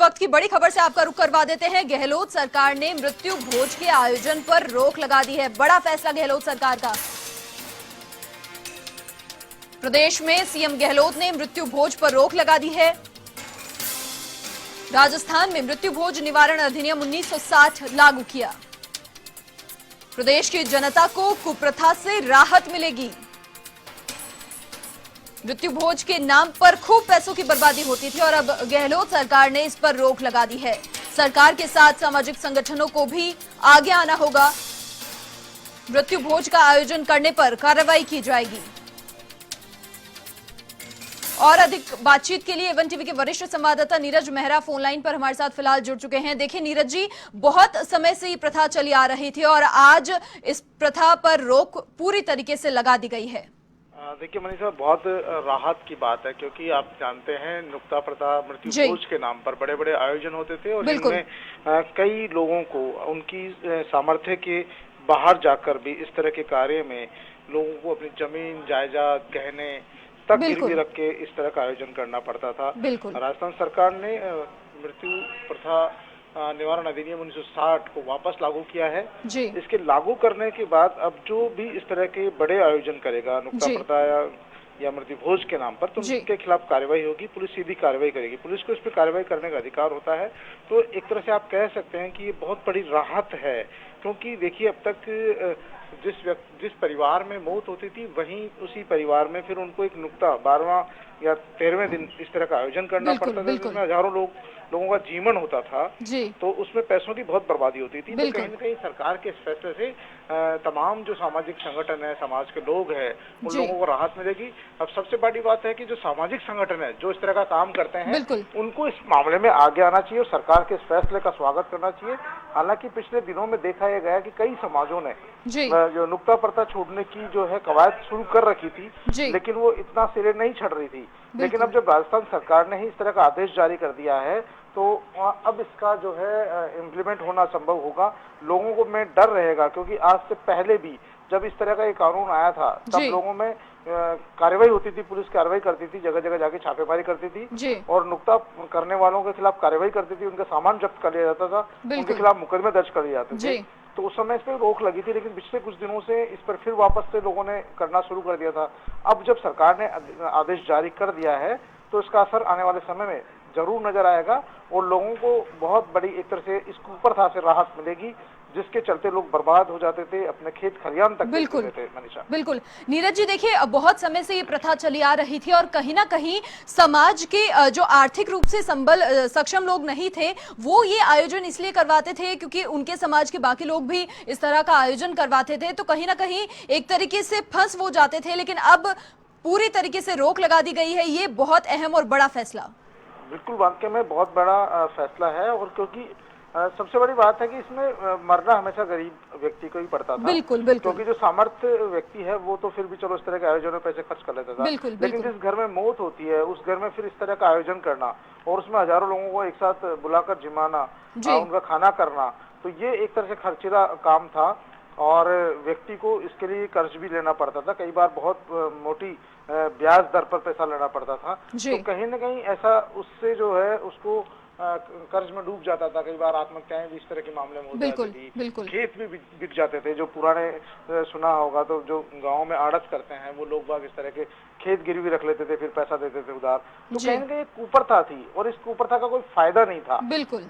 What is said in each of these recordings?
वक्त की बड़ी खबर से आपका रुख करवा देते हैं। गहलोत सरकार ने मृत्यु भोज के आयोजन पर रोक लगा दी है। बड़ा फैसला गहलोत सरकार का। प्रदेश में सीएम गहलोत ने मृत्यु भोज पर रोक लगा दी है। राजस्थान में मृत्यु भोज निवारण अधिनियम 1960 लागू किया। प्रदेश की जनता को कुप्रथा से राहत मिलेगी। मृत्यु भोज के नाम पर खूब पैसों की बर्बादी होती थी और अब गहलोत सरकार ने इस पर रोक लगा दी है। सरकार के साथ सामाजिक संगठनों को भी आगे आना होगा। मृत्यु भोज का आयोजन करने पर कार्रवाई की जाएगी। और अधिक बातचीत के लिए एवन टीवी के वरिष्ठ संवाददाता नीरज मेहरा फोन लाइन पर हमारे साथ फिलहाल जुड़ चुके हैं। देखिए नीरज जी, बहुत समय से ये प्रथा चली आ रही थी और आज इस प्रथा पर रोक पूरी तरीके से लगा दी गई है। देखिए मनीषा, बहुत राहत की बात है क्योंकि आप जानते हैं नुक्ता प्रथा मृत्यु भोज के नाम पर बड़े बड़े आयोजन होते थे और इनमें कई लोगों को उनकी सामर्थ्य के बाहर जाकर भी इस तरह के कार्य में लोगों को अपनी जमीन जायदाद गहने तक गिरवी रख के इस तरह का आयोजन करना पड़ता था। राजस्थान सरकार ने मृत्यु प्रथा निवारण अधिनियम 1960 को वापस लागू किया है। इसके लागू करने के बाद अब जो भी इस तरह के बड़े आयोजन करेगा नुक्ता प्रथा या मृत्यु भोज के नाम पर, तो उनके खिलाफ कार्रवाई होगी। पुलिस सीधी कार्रवाई करेगी। पुलिस को इस पर कार्रवाई करने का अधिकार होता है। तो एक तरह से आप कह सकते हैं कि ये बहुत बड़ी राहत है क्योंकि देखिए अब तक जिस परिवार में मौत होती थी वहीं उसी परिवार में फिर उनको एक नुक्ता 12वां या 13वें दिन इस तरह का आयोजन करना पड़ता था जिसमें हजारों लोगों का जीवन होता था। तो उसमें पैसों की बहुत बर्बादी होती थी। तो कहीं न कहीं सरकार के इस फैसले से तमाम जो सामाजिक संगठन है, समाज के लोग हैं, उन लोगों को राहत मिलेगी। अब सबसे बड़ी बात है कि जो सामाजिक संगठन है जो इस तरह का काम करते हैं उनको इस मामले में आगे आना चाहिए और सरकार के इस फैसले का स्वागत करना चाहिए। हालांकि पिछले दिनों में देखा यह गया कि कई समाजों ने जो नुक्ता प्रथा छोड़ने की जो है कवायद शुरू कर रखी थी लेकिन वो इतना सिरे नहीं चढ़ रही थी। लेकिन अब जब राजस्थान सरकार ने ही इस तरह का आदेश जारी कर दिया है तो अब इसका जो है इम्प्लीमेंट होना संभव होगा। लोगों को में डर रहेगा क्योंकि आज से पहले भी जब इस तरह का एक कानून आया था तब लोगों में कार्रवाई होती थी, पुलिस कार्रवाई करती थी, जगह जगह जाके छापेमारी करती थी और नुक्ता करने वालों के खिलाफ कार्रवाई करती थी, उनका सामान जब्त कर लिया जाता था, उनके खिलाफ मुकदमे दर्ज कर लिए जाते थे। तो उस समय इस पर रोक लगी थी लेकिन पिछले कुछ दिनों से इस पर फिर वापस से लोगों ने करना शुरू कर दिया था। अब जब सरकार ने आदेश जारी कर दिया है तो इसका असर आने वाले समय में जरूर नजर आएगा और लोगों को बहुत बड़ी एक तरह से इस कुप्रथा से राहत मिलेगी जिसके चलते लोग बर्बाद हो जाते थे, अपने खेत खलियान तक बेचते थे। मनीषा, बिल्कुल नीरज जी, देखिए बहुत समय से ये प्रथा चली आ रही थी और कहीं ना कहीं समाज के जो आर्थिक रूप से सक्षम लोग नहीं थे वो ये आयोजन इसलिए करवाते थे क्योंकि उनके समाज के बाकी लोग भी इस तरह का आयोजन करवाते थे। तो कहीं ना कहीं एक तरीके से फंस वो जाते थे लेकिन अब पूरी तरीके से रोक लगा दी गई है। ये बहुत अहम और बड़ा फैसला। बिल्कुल, वाकई में बहुत बड़ा फैसला है और क्योंकि सबसे बड़ी बात है कि इसमें मरना हमेशा गरीब व्यक्ति को ही पड़ता था। बिल्कुल। क्योंकि जो सामर्थ्य व्यक्ति है वो तो फिर भी चलो इस तरह के आयोजन में पैसे खर्च कर लेता था। लेकिन जिस घर में मौत होती है उस घर में फिर इस तरह का आयोजन करना और उसमें हजारों लोगों को एक साथ बुलाकर जिमाना, उनका खाना करना, तो ये एक तरह से खर्चीला काम था और व्यक्ति को इसके लिए कर्ज भी लेना पड़ता था। कई बार बहुत मोटी ब्याज दर पर पैसा लेना पड़ता था। तो कहीं न कहीं ऐसा उससे जो है उसको कर्ज में डूब जाता था। कई बार आत्महत्याएं भी इस तरह के मामले में हो जाती थी। खेत भी बिक जाते थे। जो पुराने सुना होगा तो जो गांव में आड़त करते हैं वो लोग बाग इस तरह के खेत गिरवी रख लेते थे, फिर पैसा देते थे उधार। तो कहीं न कहीं कुप्रथा थी और इस कुप्रथा का कोई फायदा नहीं था।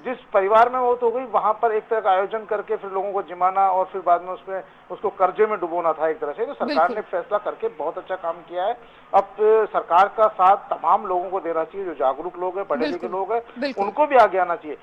जिस परिवार में मौत हो गई वहां पर एक तरह का आयोजन करके फिर लोगों को जिमाना और फिर बाद में उसको कर्जे में डुबोना था एक तरह से। तो सरकार ने फैसला करके बहुत अच्छा काम किया है। अब सरकार का साथ तमाम लोगों को देना चाहिए, जो जागरूक लोग हैं, पढ़े लिखे लोग हैं, उनको भी आगे आना चाहिए।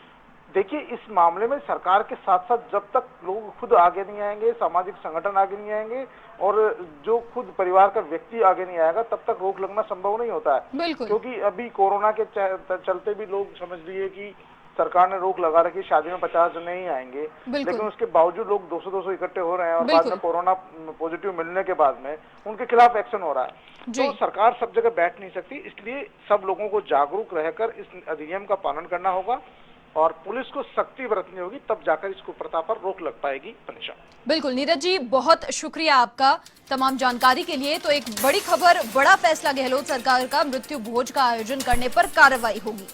देखिए इस मामले में सरकार के साथ साथ जब तक लोग खुद आगे नहीं आएंगे, सामाजिक संगठन आगे नहीं आएंगे और जो खुद परिवार का व्यक्ति आगे नहीं आएगा तब तक रोक लगना संभव नहीं होता है। क्योंकि अभी कोरोना के चलते भी लोग समझ लिए कि सरकार ने रोक लगा रखी, शादी में 50 जन नहीं आएंगे, लेकिन उसके बावजूद लोग 200-200 इकट्ठे हो रहे हैं और बाद में कोरोना पॉजिटिव मिलने के बाद में उनके खिलाफ एक्शन हो रहा है। तो सरकार सब जगह बैठ नहीं सकती, इसलिए सब लोगों को जागरूक रहकर इस अधिनियम का पालन करना होगा और पुलिस को सख्ती बरतनी होगी, तब जाकर इस कुप्रथा पर रोक लग पाएगी। पनीशा, बिल्कुल नीरज जी, बहुत शुक्रिया आपका तमाम जानकारी के लिए। तो एक बड़ी खबर, बड़ा फैसला गहलोत सरकार का, मृत्यु भोज का आयोजन करने पर कार्रवाई होगी।